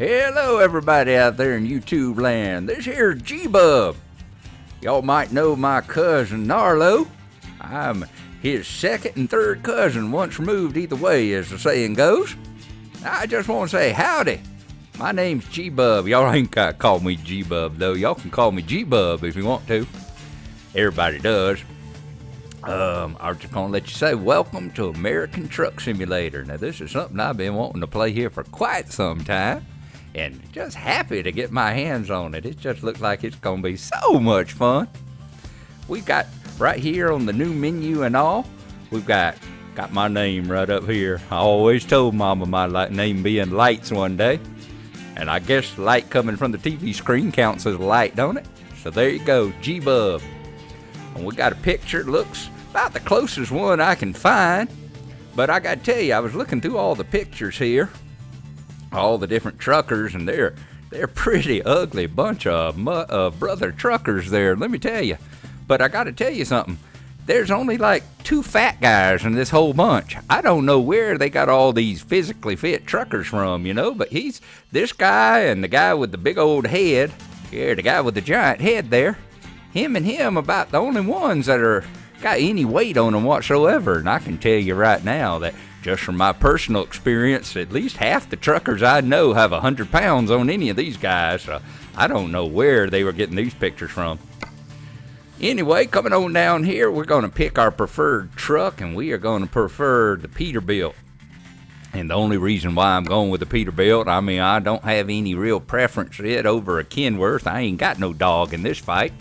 Hello, everybody out there in YouTube land. This here's G-Bub. Y'all might know my cousin Gnarlo. I'm his second and third cousin, once removed either way, as the saying goes. I just want to say howdy. My name's G-Bub. Y'all ain't got to call me G-Bub, though. Y'all can call me G-Bub if you want to. Everybody does. I was just going to let you say, welcome to American Truck Simulator. Now, this is something I've been wanting to play here for quite some time, and just happy to get my hands on it. It just looks like it's going to be so much fun. We've got right here on the new menu and all, we've got my name right up here. I always told Mama my name being Lights one day, and I guess light coming from the TV screen counts as a light, don't it? So there you go, G-Bub. And we got a picture, looks about the closest one I can find. But I got to tell you, I was looking through all the pictures here, all the different truckers, and they're pretty ugly bunch of brother truckers there, let me tell you. But I got to tell you something. There's only like 2 fat guys in this whole bunch. I don't know where they got all these physically fit truckers from, but this guy and the guy with the big old head, the guy with the giant head there, him and him about the only ones that are got any weight on them whatsoever. And I can tell you right now that just from my personal experience, at least half the truckers I know have 100 pounds on any of these guys. So I don't know where they were getting these pictures from. Anyway, coming on down here, we're going to pick our preferred truck, and we are going to prefer the Peterbilt. And the only reason why I'm going with the Peterbilt, I don't have any real preference yet over a Kenworth. I ain't got no dog in this fight.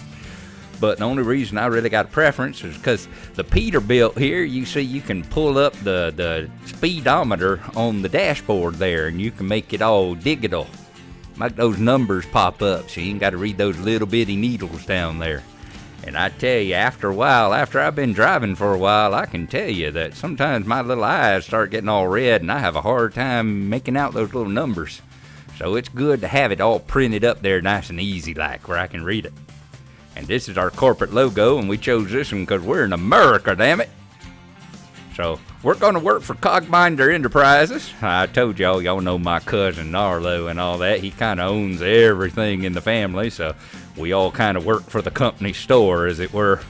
But the only reason I really got a preference is because the Peterbilt here, you see you can pull up the speedometer on the dashboard there, and you can make it all digital. Make those numbers pop up so you ain't got to read those little bitty needles down there. And I tell you, after a while, after I've been driving for a while, I can tell you that sometimes my little eyes start getting all red, and I have a hard time making out those little numbers. So it's good to have it all printed up there nice and easy like, where I can read it. And this is our corporate logo, and we chose this one because we're in America, damn it. So we're going to work for Cogbinder Enterprises. I told y'all know my cousin Gnarlo and all that. He kind of owns everything in the family, so we all kind of work for the company store, as it were.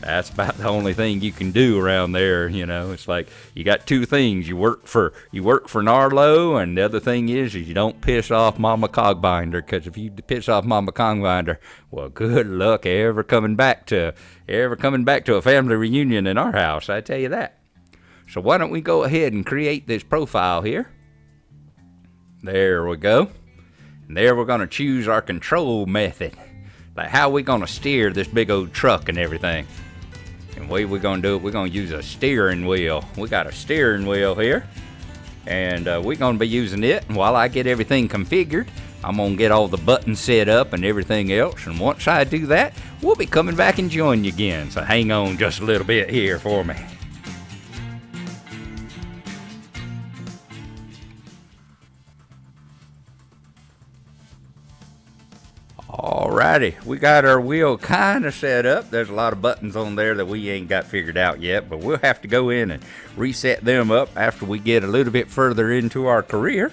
That's about the only thing you can do around there, It's like you got 2 things. You work for Gnarlo, and the other thing is you don't piss off Mama Cogbinder, because if you piss off Mama Cogbinder, well, good luck ever coming back to a family reunion in our house, I tell you that. So why don't we go ahead and create this profile here? There we go. And there we're going to choose our control method. Like how we going to steer this big old truck and everything. And the way we're going to do it, we're going to use a steering wheel. We got a steering wheel here. And we're going to be using it. And while I get everything configured, I'm going to get all the buttons set up and everything else. And once I do that, we'll be coming back and join you again. So hang on just a little bit here for me. Alrighty, we got our wheel kind of set up. There's a lot of buttons on there that we ain't got figured out yet, but we'll have to go in and reset them up after we get a little bit further into our career.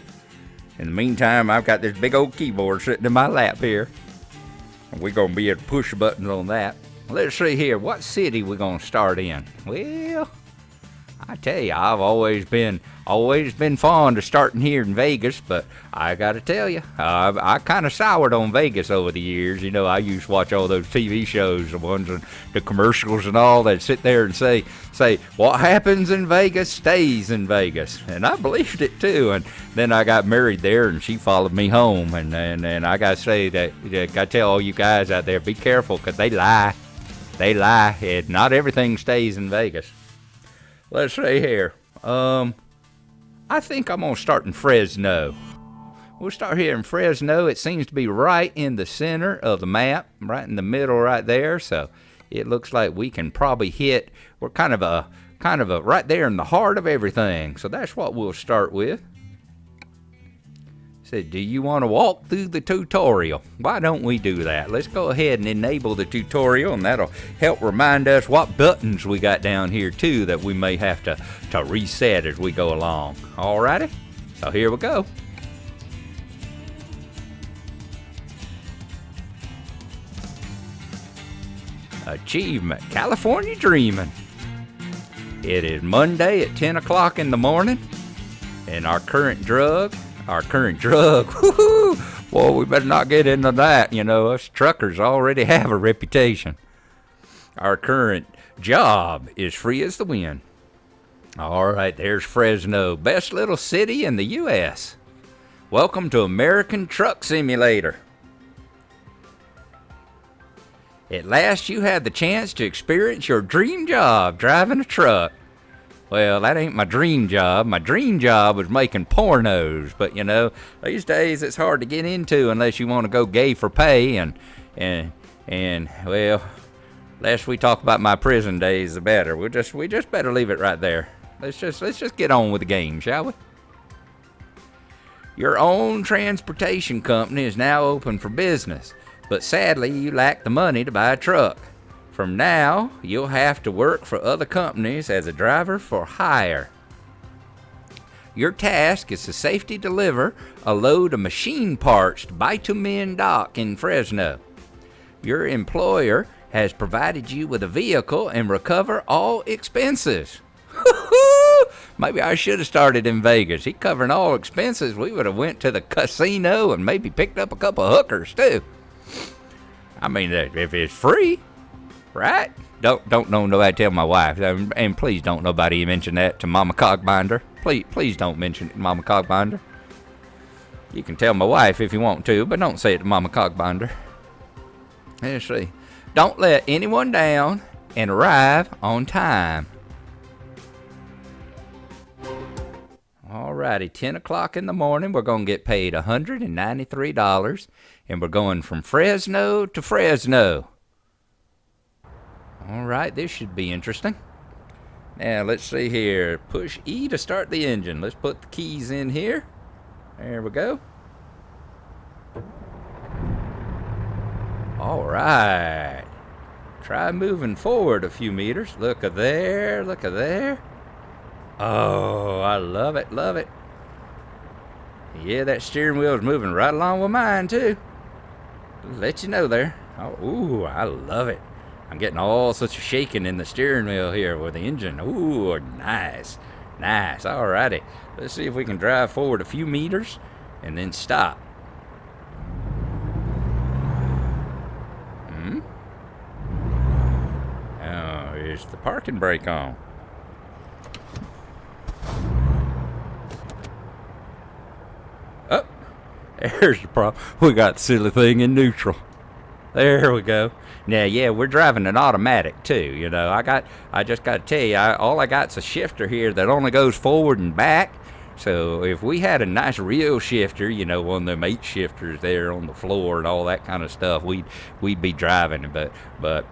In the meantime, I've got this big old keyboard sitting in my lap here, and we're going to be able to push the buttons on that. Let's see here, what city we going to start in? Well, I tell you, I've always been fond of starting here in Vegas, but I gotta tell you, I kind of soured on Vegas over the years. I used to watch all those TV shows, the ones and the commercials and all that sit there and say, what happens in Vegas stays in Vegas, and I believed it too. And then I got married there, and she followed me home, and I gotta say that I gotta tell all you guys out there, be careful, because they lie, and not everything stays in Vegas. Let's see here. I think I'm going to start in Fresno. We'll start here in Fresno. It seems to be right in the center of the map, right in the middle right there. So it looks like we can probably hit, we're kind of a right there in the heart of everything. So that's what we'll start with. Said, do you want to walk through the tutorial? Why don't we do that? Let's go ahead and enable the tutorial, and that'll help remind us what buttons we got down here too that we may have to reset as we go along. Alrighty, so here we go. Achievement, California dreaming. It is Monday at 10 o'clock in the morning, and our current drug, whoo-hoo, boy, we better not get into that. You know, us truckers already have a reputation. Our current job is free as the wind. All right, there's Fresno, best little city in the U.S. Welcome to American Truck Simulator. At last you had the chance to experience your dream job, driving a truck. Well, that ain't my dream job. My dream job was making pornos, but you know, these days it's hard to get into unless you want to go gay for pay, and well, less we talk about my prison days, the better. We just better leave it right there. Let's just get on with the game, shall we? Your own transportation company is now open for business, but sadly you lack the money to buy a truck. From now, you'll have to work for other companies as a driver for hire. Your task is to safely deliver a load of machine parts to Bitumen Dock in Fresno. Your employer has provided you with a vehicle and recover all expenses. Maybe I should have started in Vegas. He covering all expenses. We would have went to the casino and maybe picked up a couple of hookers too. I mean, if it's free, right? Don't nobody tell my wife, and please don't nobody mention that to Mama Cogbinder. Please don't mention it to Mama Cogbinder. You can tell my wife if you want to, but don't say it to Mama Cogbinder. Let's see. Don't let anyone down and arrive on time. Alrighty, 10 o'clock in the morning, we're going to get paid $193, and we're going from Fresno to Fresno. Alright, this should be interesting. Now, let's see here. Push E to start the engine. Let's put the keys in here. There we go. Alright. Try moving forward a few meters. Look at there, look at there. Oh, I love it, love it. Yeah, that steering wheel is moving right along with mine, too. Let you know there. Oh, ooh, I love it. I'm getting all such a shaking in the steering wheel here with the engine. Ooh, nice, nice. Alrighty. Let's see if we can drive forward a few meters and then stop. Oh, here's the parking brake on. Oh, there's the problem. We got the silly thing in neutral. There we go. Now, yeah, we're driving an automatic too. You know, I just got to tell you, all I got's a shifter here that only goes forward and back. So if we had a nice real shifter, you know, one of them 8 shifters there on the floor and all that kind of stuff, we'd be driving. But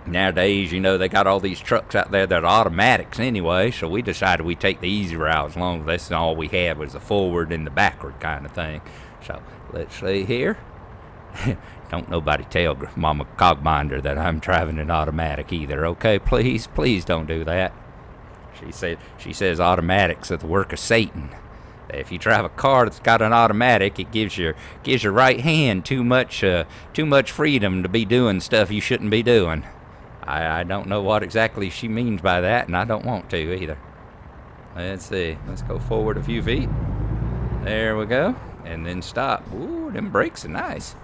nowadays, you know, they got all these trucks out there that are automatics anyway, so we decided we'd take the easy route as long as that's all we had was the forward and the backward kind of thing. So let's see here. Don't nobody tell Mama Cogbinder that I'm driving an automatic either, okay? Please don't do that. She says automatics are the work of Satan. If you drive a car that's got an automatic, it gives your right hand too much freedom to be doing stuff you shouldn't be doing. I don't know what exactly she means by that, and I don't want to either. Let's see. Let's go forward a few feet. There we go. And then stop. Ooh, them brakes are nice.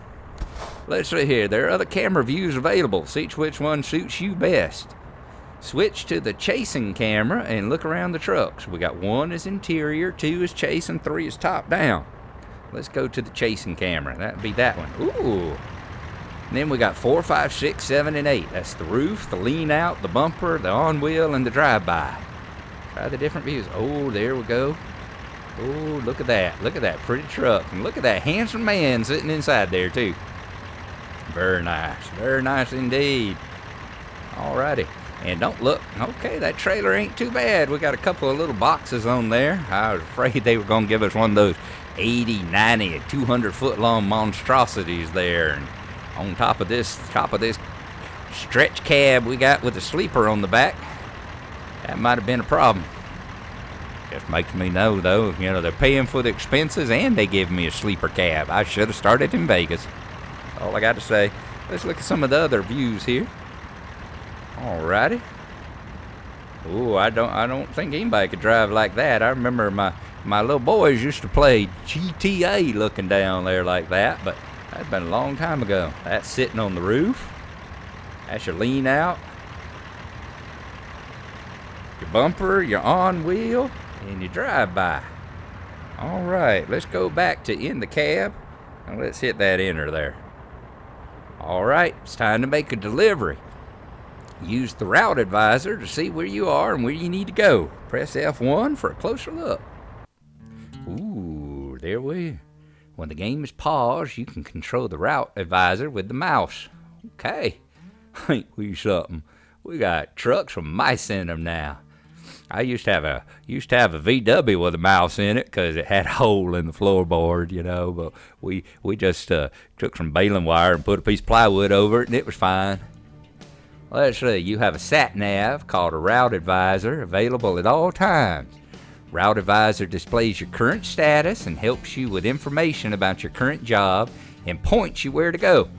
Let's see here. There are other camera views available. See which one suits you best. Switch to the chasing camera and look around the trucks. We got 1 is interior, 2 is chase, and 3 is top down. Let's go to the chasing camera. That'd be that one. Ooh. And then we got 4, 5, 6, 7, and 8. That's the roof, the lean out, the bumper, the on wheel, and the drive-by. Try the different views. Oh, there we go. Oh, look at that. Look at that pretty truck. And look at that handsome man sitting inside there, too. Very nice. Very nice indeed. Alrighty. And don't look. Okay, that trailer ain't too bad. We got a couple of little boxes on there. I was afraid they were going to give us one of those 80, 90, 200-foot long monstrosities there. And on top of this stretch cab we got with a sleeper on the back, that might have been a problem. Just makes me know, though, you know, they're paying for the expenses and they give me a sleeper cab. I should have started in Vegas. All I got to say. Let's look at some of the other views here. Alrighty. Ooh, I don't think anybody could drive like that. I remember my little boys used to play GTA looking down there like that, but that's been a long time ago. That's sitting on the roof. That's your lean out, your bumper, your on wheel, and your drive by. All right, let's go back to in the cab, and let's hit that enter there. All right, it's time to make a delivery. Use the route advisor to see where you are and where you need to go. Press F1 for a closer look. Ooh, there we. When the game is paused, you can control the route advisor with the mouse. Okay, ain't we something? We got trucks with mice in them now. I used to have a VW with a mouse in it because it had a hole in the floorboard, you know. But we just took some baling wire and put a piece of plywood over it, and it was fine. Let's see. You have a sat nav called a route advisor available at all times. Route advisor displays your current status and helps you with information about your current job and points you where to go.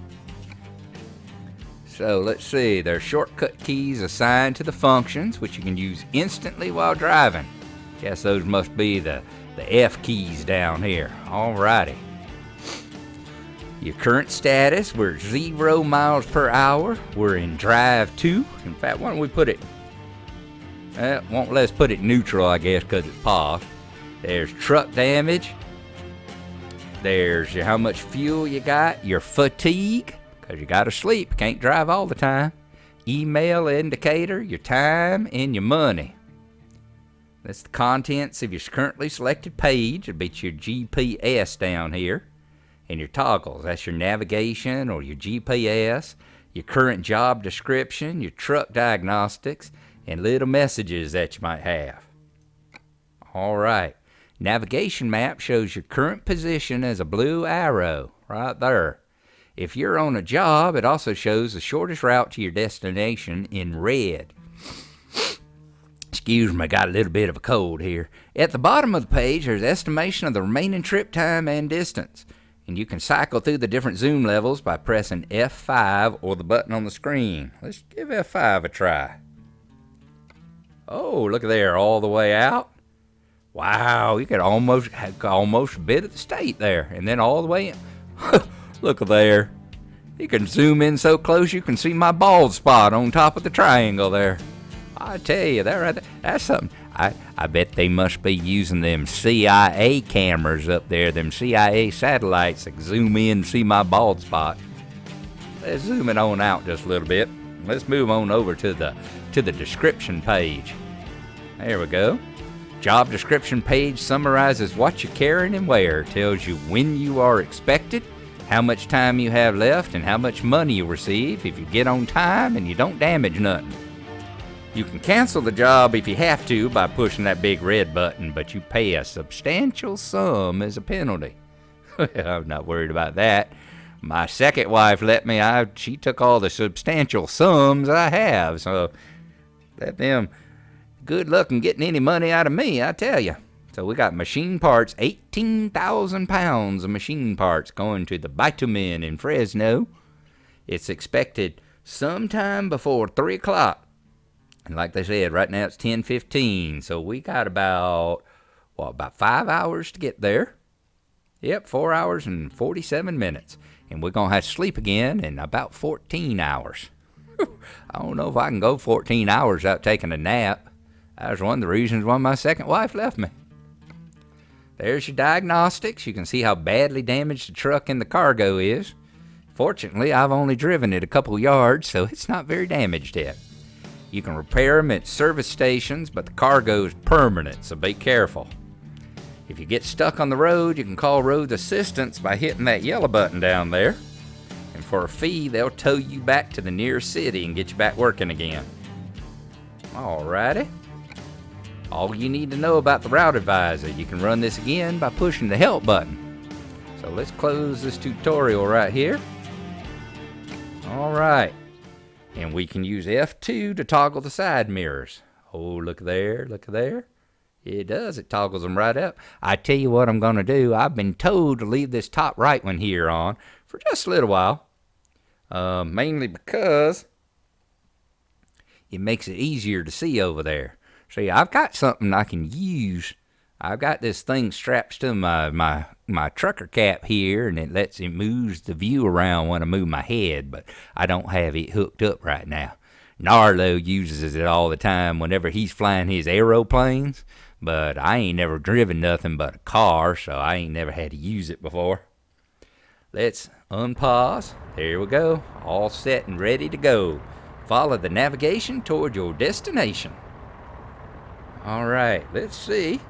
So let's see, there are shortcut keys assigned to the functions, which you can use instantly while driving. Guess those must be the F keys down here. Alrighty. Your current status, we're 0 miles per hour. We're in drive 2. In fact, why don't we put it, won't let us put it neutral, I guess, because it's paused. There's truck damage. There's how much fuel you got, your fatigue, because you got to sleep, can't drive all the time. Email indicator, your time, and your money. That's the contents of your currently selected page. It'll be your GPS down here. And your toggles, that's your navigation or your GPS, your current job description, your truck diagnostics, and little messages that you might have. All right. Navigation map shows your current position as a blue arrow right there. If you're on a job, it also shows the shortest route to your destination in red. Excuse me, got a little bit of a cold here. At the bottom of the page, there's estimation of the remaining trip time and distance. And you can cycle through the different zoom levels by pressing F5 or the button on the screen. Let's give F5 a try. Oh, look there, all the way out. Wow, you could almost a bit of the state there. And then all the way in. Look there. You can zoom in so close you can see my bald spot on top of the triangle there. I tell you, that right there, that's something. I bet they must be using them CIA cameras up there, them CIA satellites that zoom in and see my bald spot. Let's zoom it on out just a little bit. Let's move on over to the description page. There we go. Job description page summarizes what you're carrying and where. Tells you when you are expected, how much time you have left, and how much money you receive if you get on time and you don't damage nothing. You can cancel the job if you have to by pushing that big red button, but you pay a substantial sum as a penalty. I'm not worried about that. My second wife let me. She took all the substantial sums I have, so let them good luck in getting any money out of me, I tell you. So we got machine parts, 18,000 pounds of machine parts going to the bitumen in Fresno. It's expected sometime before 3 o'clock. And like they said, right now it's 10:15, so we got about 5 hours to get there. Yep, 4 hours and 47 minutes. And we're going to have to sleep again in about 14 hours. I don't know if I can go 14 hours without taking a nap. That was one of the reasons why my second wife left me. There's your diagnostics. You can see how badly damaged the truck and the cargo is. Fortunately, I've only driven it a couple yards, so it's not very damaged yet. You can repair them at service stations, but the cargo is permanent, so be careful. If you get stuck on the road, you can call road assistance by hitting that yellow button down there. And for a fee, they'll tow you back to the nearest city and get you back working again. Alrighty. All you need to know about the route advisor, you can run this again by pushing the help button. So let's close this tutorial right here. Alright. And we can use F2 to toggle the side mirrors. Oh, look there, look there. It does, it toggles them right up. I tell you what I'm going to do. I've been told to leave this top right one here on for just a little while. Mainly because it makes it easier to see over there. See, I've got something I can use. I've got this thing strapped to my trucker cap here, and it moves the view around when I move my head, but I don't have it hooked up right now. Gnarlo uses it all the time whenever he's flying his aeroplanes, but I ain't never driven nothing but a car, so I ain't never had to use it before. Let's unpause. There we go. All set and ready to go. Follow the navigation toward your destination. All right, let's see.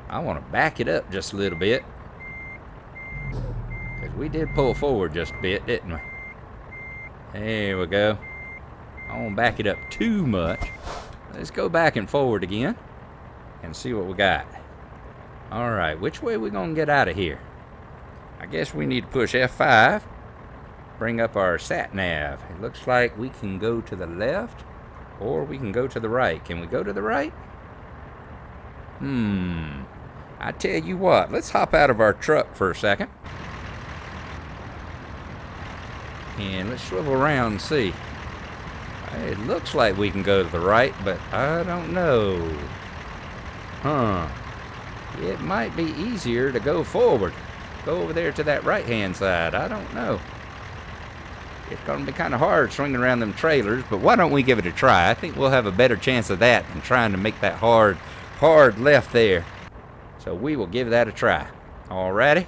I want to back it up just a little bit, because we did pull forward just a bit, didn't we? There we go. I won't back it up too much. Let's go back and forward again and see what we got. All right, which way are we going to get out of here? I guess we need to push F5, bring up our sat nav. It looks like we can go to the left or we can go to the right. Can we go to the right? I tell you what, let's hop out of our truck for a second. And let's swivel around and see. It looks like we can go to the right, but I don't know. It might be easier to go forward. Go over there to that right-hand side. I don't know. It's going to be kind of hard swinging around them trailers, but why don't we give it a try? I think we'll have a better chance of that than trying to make that hard left there. So we will give that a try. Alrighty?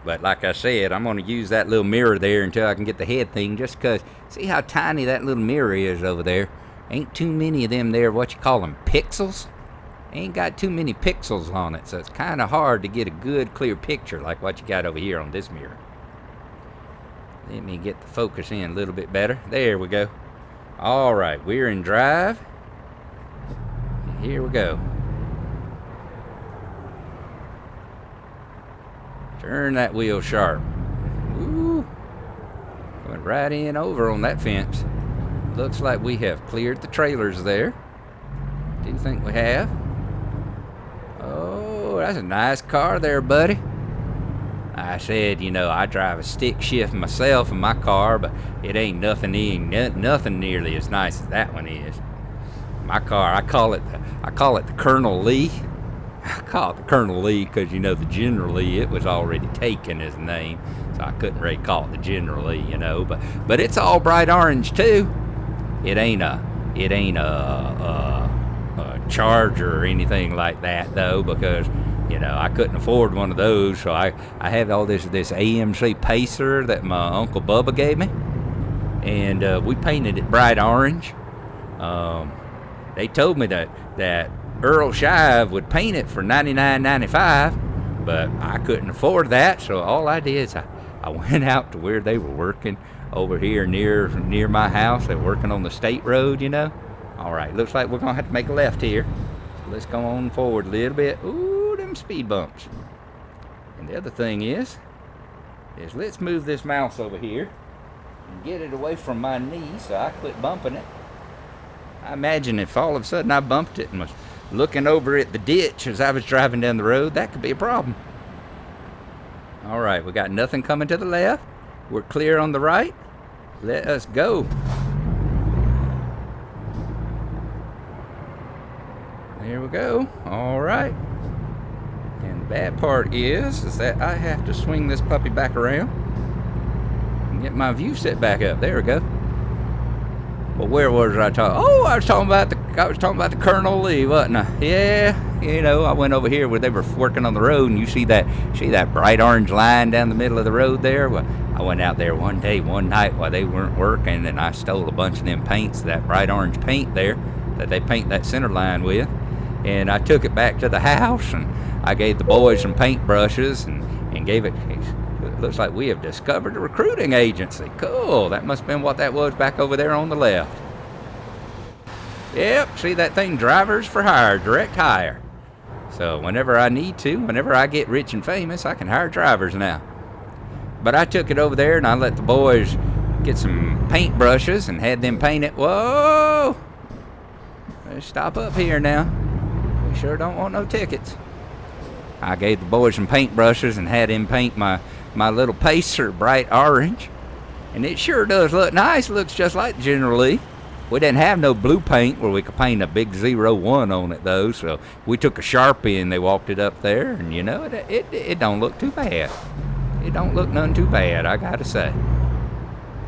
But like I said, I'm going to use that little mirror there until I can get the head thing, just because, see how tiny that little mirror is over there? Ain't too many of them there, what you call them, pixels? Ain't got too many pixels on it, so it's kind of hard to get a good, clear picture like what you got over here on this mirror. Let me get the focus in a little bit better. There we go. All right, we're in drive. And here we go. Turn that wheel sharp. Ooh. Went right in over on that fence. Looks like we have cleared the trailers there. Do you think we have? Oh, that's a nice car there, buddy. I said, you know, I drive a stick shift myself in my car, but it ain't nothing nearly as nice as that one is. My car, I call it the Colonel Lee. I call it the Colonel Lee because, you know, the General Lee, it was already taken as a name, so I couldn't really call it the General Lee, you know. But it's all bright orange too. It ain't a Charger or anything like that though, because, you know, I couldn't afford one of those, so I have all this AMC Pacer that my Uncle Bubba gave me, and we painted it bright orange. They told me that Earl Shive would paint it for $99.95, but I couldn't afford that, so all I did is I went out to where they were working over here near my house. They're working on the state road, you know. All right, looks like we're gonna have to make a left here. So let's go on forward a little bit. Ooh, them speed bumps. And the other thing is let's move this mouse over here and get it away from my knee so I quit bumping it. I imagine if all of a sudden I bumped it and was looking over at the ditch as I was driving down the road, that could be a problem. All right, we got nothing coming to the left. We're clear on the right. Let us go. There we go. All right. And the bad part is that I have to swing this puppy back around and get my view set back up. There we go. Well, where was I talking? Oh, I was talking about the Colonel Lee, wasn't I? Yeah, you know, I went over here where they were working on the road, and you see that bright orange line down the middle of the road there? Well, I went out there one night while they weren't working, and I stole a bunch of them paints, that bright orange paint there that they paint that center line with, and I took it back to the house, and I gave the boys some paint brushes and gave it. It looks like we have discovered a recruiting agency. Cool. That must have been what that was back over there on the left. Yep, see that thing? Drivers for hire, direct hire. So whenever I need to, whenever I get rich and famous, I can hire drivers now. But I took it over there and I let the boys get some paint brushes and had them paint it. Whoa! Let's stop up here now. We sure don't want no tickets. I gave the boys some paint brushes and had him paint my little Pacer bright orange. And it sure does look nice. Looks just like General Lee. We didn't have no blue paint where we could paint a big 01 on it though, so we took a Sharpie and they walked it up there, and you know, it don't look too bad. It don't look none too bad, I gotta say.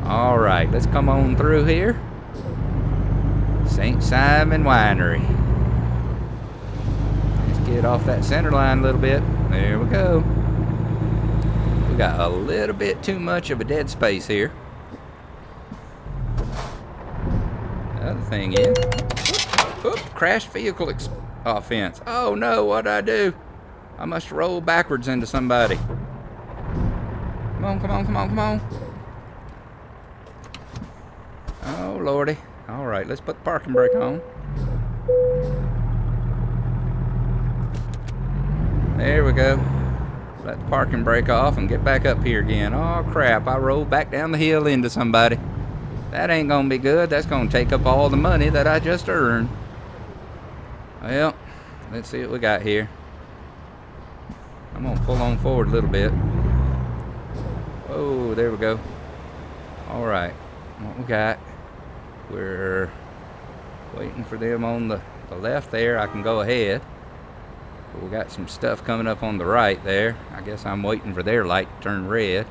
All right, let's come on through here. St. Simon Winery. Let's get off that center line a little bit. There we go. We got a little bit too much of a dead space here. Other thing is, crashed vehicle offense. Oh no, what'd I do? I must have rolled backwards into somebody. Come on, come on, come on, come on. Oh lordy. All right, let's put the parking brake on. There we go. Let the parking brake off and get back up here again. Oh crap, I rolled back down the hill into somebody. That ain't gonna be good. That's gonna take up all the money that I just earned. Well, let's see what we got here. I'm gonna pull on forward a little bit. Oh, there we go. All right, what we got? We're waiting for them on the left there. I can go ahead. But we got some stuff coming up on the right there. I guess I'm waiting for their light to turn red.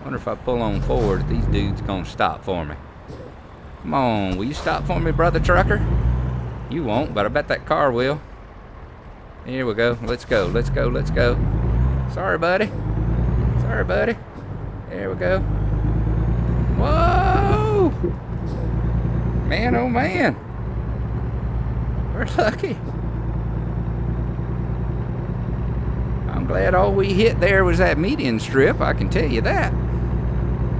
Wonder if I pull on forward, these dudes gonna stop for me. Come on, will you stop for me, brother trucker? You won't, but I bet that car will. Here we go. Let's go. Let's go. Let's go. Sorry, buddy. Sorry, buddy. There we go. Whoa! Man, oh man. We're lucky. I'm glad all we hit there was that median strip, I can tell you that.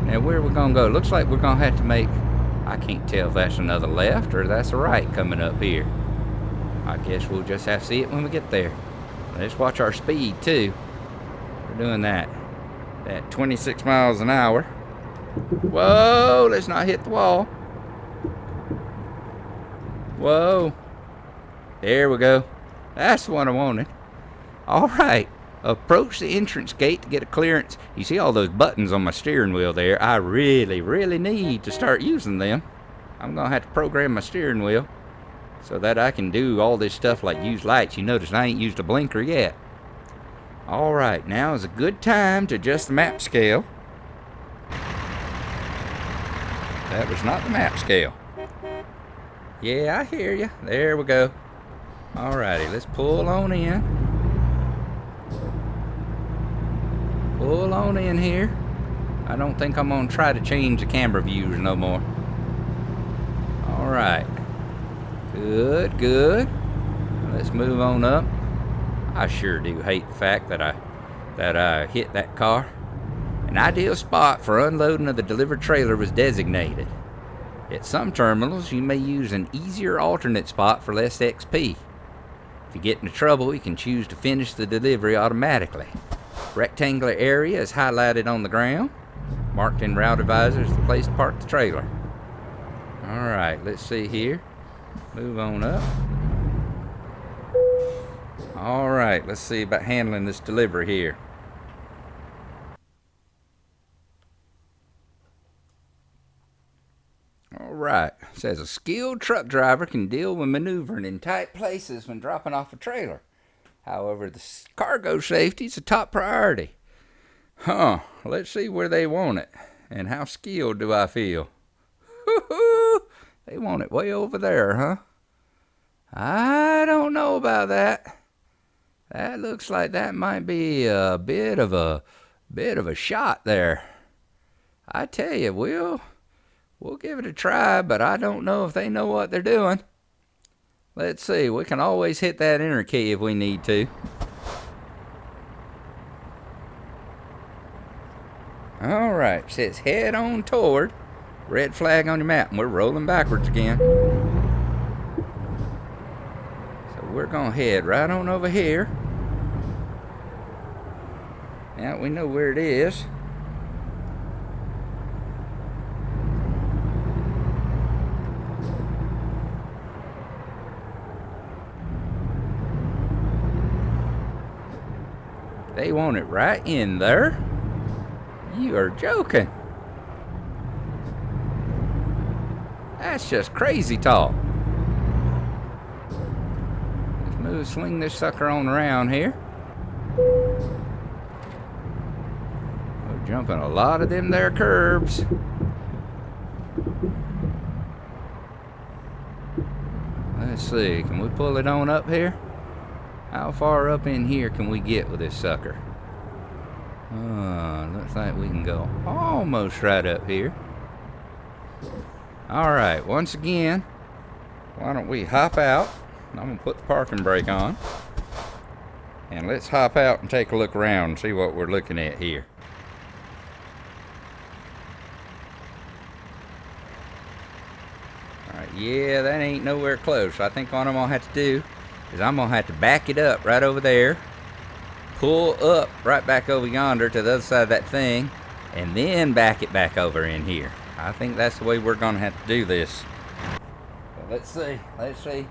Now where are we gonna go? Looks like we're gonna have to make, I can't tell if that's another left or that's a right coming up here. I guess we'll just have to see it when we get there. Let's watch our speed too. We're doing that at 26 miles an hour. Whoa, let's not hit the wall. Whoa. There we go. That's the one I wanted. All right. Approach the entrance gate to get a clearance. You see all those buttons on my steering wheel there? I really, really need to start using them. I'm gonna have to program my steering wheel so that I can do all this stuff like use lights. You notice I ain't used a blinker yet. All right, now is a good time to adjust the map scale. That was not the map scale. Yeah, I hear you. There we go. All righty, let's pull on in. Pull on in here. I don't think I'm gonna try to change the camera views no more. All right. Good, good. Let's move on up. I sure do hate the fact that I hit that car. An ideal spot for unloading of the delivered trailer was designated. At some terminals, you may use an easier alternate spot for less XP. If you get into trouble, you can choose to finish the delivery automatically. Rectangular area is highlighted on the ground. Marked in route advisor is the place to park the trailer. Alright, let's see here. Move on up. Alright, let's see about handling this delivery here. Alright, it says a skilled truck driver can deal with maneuvering in tight places when dropping off a trailer. However, the cargo safety is a top priority. Huh, let's see where they want it. And how skilled do I feel? They want it way over there, huh? I don't know about that. That looks like that might be a bit of a shot there. I tell you, we'll give it a try, but I don't know if they know what they're doing. Let's see, we can always hit that enter key if we need to. Alright, it says head on toward. Red flag on your map, and we're rolling backwards again. So we're gonna head right on over here. Now we know where it is. They want it right in there? You are joking. That's just crazy tall. Let's swing this sucker on around here. We're jumping a lot of them there curbs. Let's see, can we pull it on up here? How far up in here can we get with this sucker? Looks like we can go almost right up here. Alright, once again, why don't we hop out? I'm going to put the parking brake on. And let's hop out and take a look around and see what we're looking at here. Alright, yeah, that ain't nowhere close. I think what I'm going to have to do is I'm going to have to back it up right over there, pull up right back over yonder to the other side of that thing, and then back it back over in here. I think that's the way we're going to have to do this. Well, let's see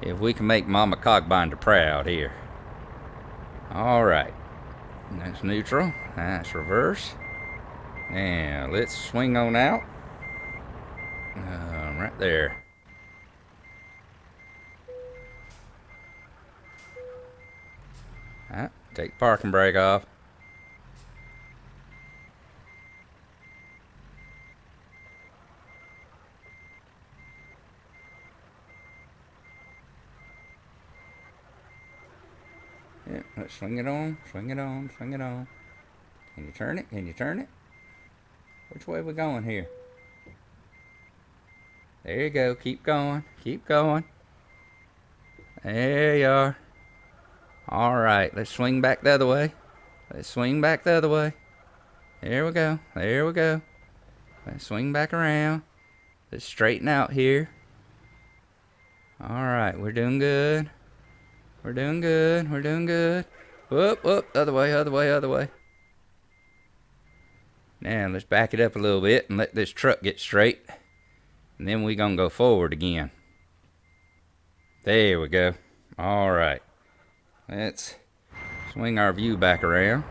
if we can make Mama Cogbinder proud here. Alright, that's neutral, that's reverse. Now let's swing on out. Right there. Alright, take the parking brake off. Yep, let's swing it on, swing it on, swing it on. Can you turn it? Can you turn it? Which way are we going here? There you go. Keep going. Keep going. There you are. Alright, let's swing back the other way. Let's swing back the other way. There we go. There we go. Let's swing back around. Let's straighten out here. Alright, we're doing good. We're doing good. We're doing good. Whoop, whoop. Other way, other way, other way. Now, let's back it up a little bit and let this truck get straight. And then we're going to go forward again. There we go. Alright. Let's swing our view back around.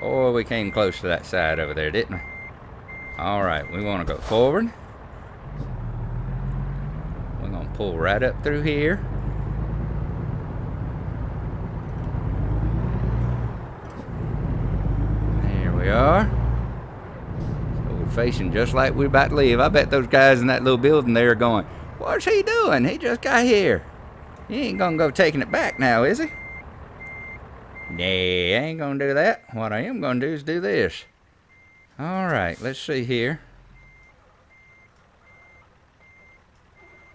Boy, we came close to that side over there, didn't we? Alright, we want to go forward. We're going to pull right up through here. There we are. So we're facing just like we're about to leave. I bet those guys in that little building there are going, what's he doing? He just got here. He ain't gonna go taking it back now, is he? Nah, I ain't gonna do that. What I am gonna do is do this. Alright, let's see here.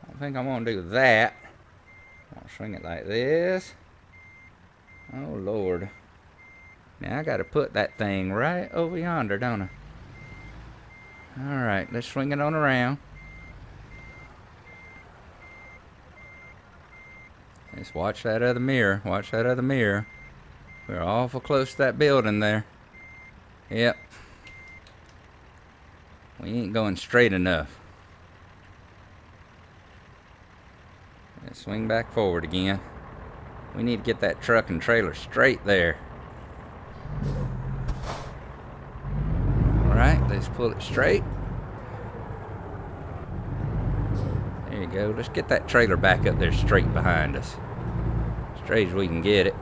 I think I'm gonna do that. I'll swing it like this. Oh Lord. Now I gotta put that thing right over yonder, don't I? Alright, let's swing it on around. Let's watch that other mirror. Watch that other mirror. We're awful close to that building there. Yep. We ain't going straight enough. Let's swing back forward again. We need to get that truck and trailer straight there. Alright, let's pull it straight. There you go. Let's get that trailer back up there straight behind us. Straight as we can get it.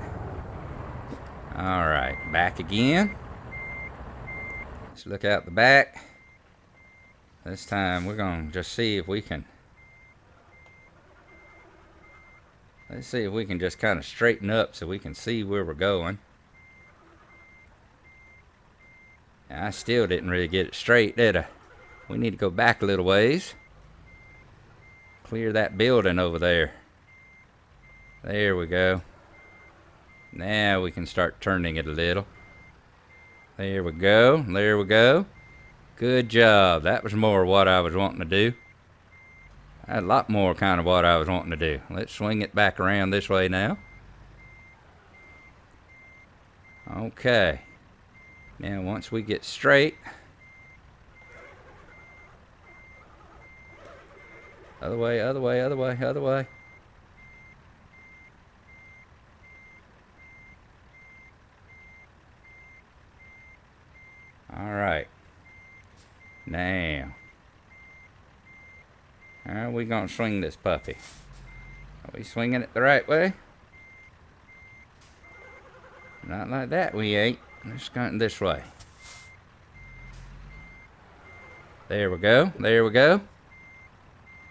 Alright, back again. Let's look out the back. This time we're going to just see if we can. Let's see if we can just kind of straighten up so we can see where we're going. I still didn't really get it straight, did I? We need to go back a little ways. Clear that building over there. There we go. Now we can start turning it a little. There we go. There we go. Good job. That was more what I was wanting to do. A lot more kind of what I was wanting to do. Let's swing it back around this way now. Okay. Now once we get straight. Other way, other way, other way, other way. Alright. Now, How are we gonna swing this puppy? Are we swinging it the right way? Not like that, we ain't. Let's go this way. There we go. There we go.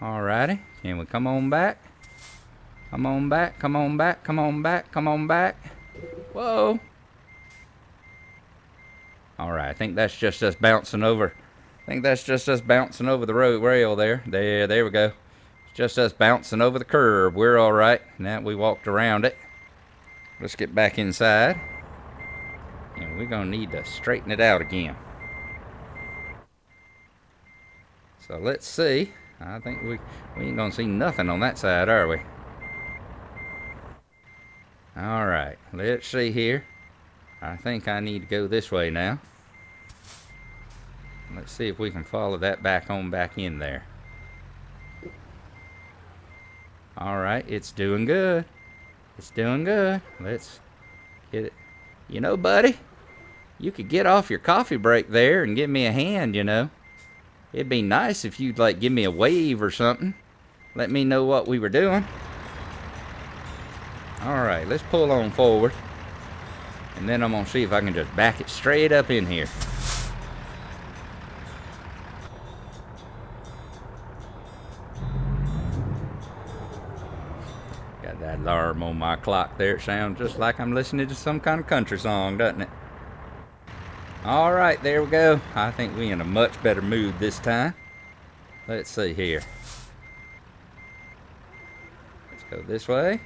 Alrighty. Can we come on back? Come on back. Come on back. Come on back. Come on back. Whoa. Alright, I think that's just us bouncing over. I think that's just us bouncing over the road rail there. There we go. It's just us bouncing over the curb. We're alright. Now we walked around it. Let's get back inside. And we're going to need to straighten it out again. So let's see. I think we ain't going to see nothing on that side, are we? Alright, let's see here. I think I need to go this way now. Let's see if we can follow that back in there. Alright, it's doing good. It's doing good. Let's get it. You know, buddy, you could get off your coffee break there and give me a hand, you know. It'd be nice if you'd, like, give me a wave or something. Let me know what we were doing. Alright, let's pull on forward. And then I'm going to see if I can just back it straight up in here. Got that alarm on my clock there. It sounds just like I'm listening to some kind of country song, doesn't it? Alright, there we go. I think we're in a much better mood this time. Let's see here. Let's go this way.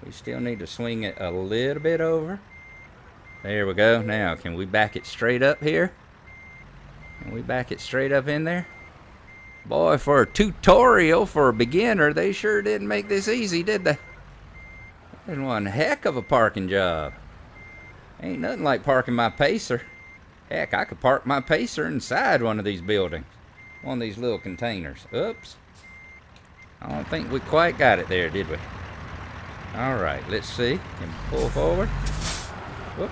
We still need to swing it a little bit over. There we go. Now, can we back it straight up here? Can we back it straight up in there? Boy, for a tutorial for a beginner, they sure didn't make this easy, did they? That was one heck of a parking job. Ain't nothing like parking my Pacer. Heck, I could park my Pacer inside one of these buildings. One of these little containers. Oops. I don't think we quite got it there, did we? Alright, let's see. Can we pull forward? Whoop.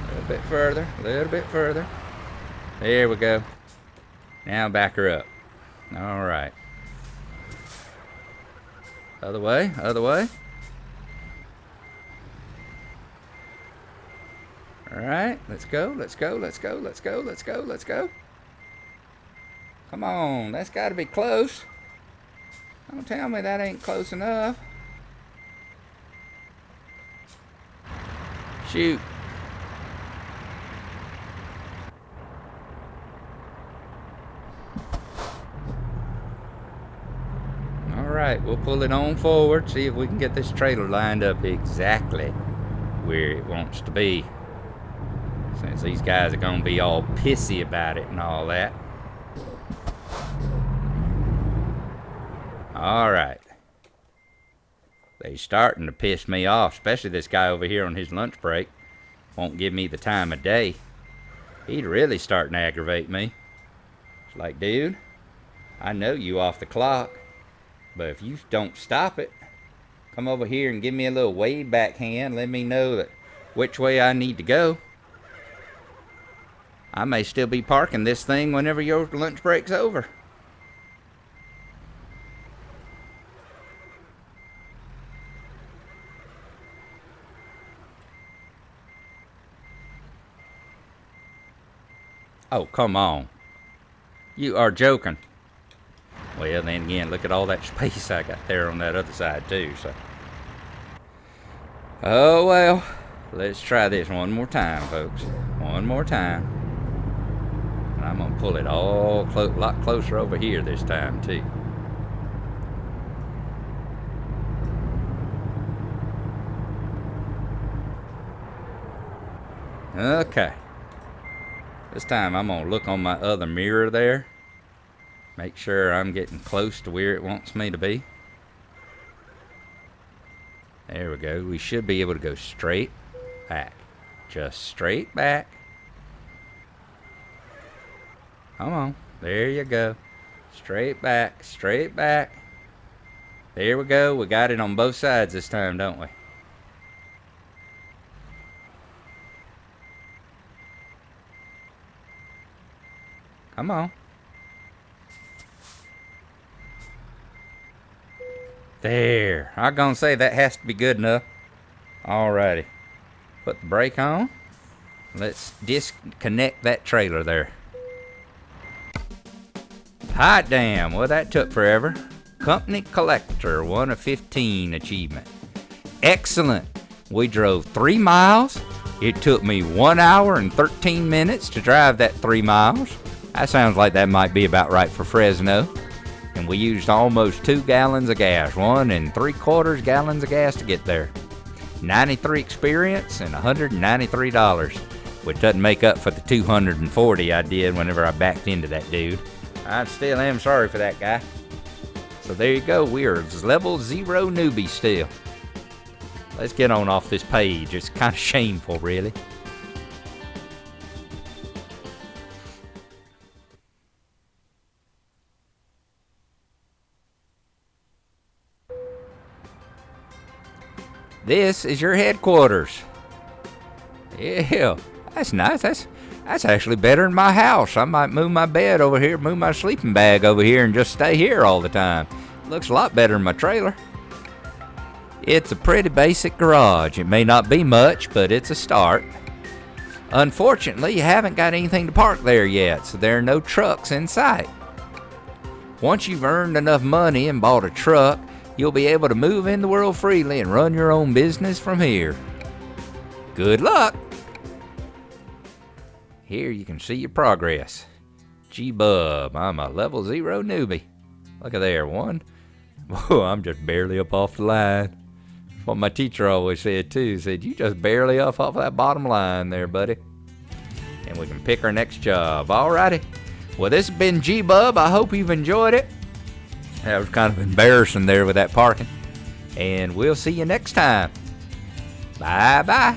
A little bit further. A little bit further. There we go. Now back her up. Alright. Other way, other way. Alright, let's go, let's go, let's go, let's go, let's go, let's go. Come on, that's got to be close. Don't tell me that ain't close enough. Shoot. Alright, we'll pull it on forward, see if we can get this trailer lined up exactly where it wants to be. Since these guys are going to be all pissy about it and all that. Alright. They're starting to piss me off, especially this guy over here on his lunch break. Won't give me the time of day. He'd really starting to aggravate me. It's like, dude, I know you off the clock. But if you don't stop it, come over here and give me a little wave back hand. Let me know that which way I need to go. I may still be parking this thing whenever your lunch break's over. Oh, come on. You are joking. Well, then again, look at all that space I got there on that other side, too, so. Oh, well. Let's try this one more time, folks. One more time. And I'm going to pull it all a lot closer over here this time, too. Okay. This time I'm going to look on my other mirror there. Make sure I'm getting close to where it wants me to be. There we go. We should be able to go straight back. Just straight back. Come on. There you go. Straight back. Straight back. There we go. We got it on both sides this time, don't we? Come on. There. I'm gonna say that has to be good enough. Alrighty. Put the brake on. Let's disconnect that trailer there. Hot damn. Well, that took forever. Company collector, 1 of 15 achievement. Excellent. We drove 3 miles. It took me 1 hour and 13 minutes to drive that 3 miles. That sounds like that might be about right for Fresno. And we used almost 2 gallons of gas, 1 3/4 gallons of gas to get there. 93 experience and $193, which doesn't make up for the 240 I did whenever I backed into that dude. I still am sorry for that guy. So there you go, we are level 0 newbie still. Let's get on off this page. It's kind of shameful, really. This is your headquarters. Yeah, that's nice. That's actually better than my house. I might move my bed over here, move my sleeping bag over here, and just stay here all the time. Looks a lot better than my trailer. It's a pretty basic garage. It may not be much, but it's a start. Unfortunately, you haven't got anything to park there yet, so there are no trucks in sight. Once you've earned enough money and bought a truck, you'll be able to move in the world freely and run your own business from here. Good luck! Here you can see your progress. G-Bub, I'm a level 0 newbie. Look at there, 1. Whoa, I'm just barely up off the line. That's what my teacher always said too. He said, you just barely up off that bottom line there, buddy. And we can pick our next job. Alrighty. Well, this has been G-Bub. I hope you've enjoyed it. That was kind of embarrassing there with that parking. And we'll see you next time. Bye-bye.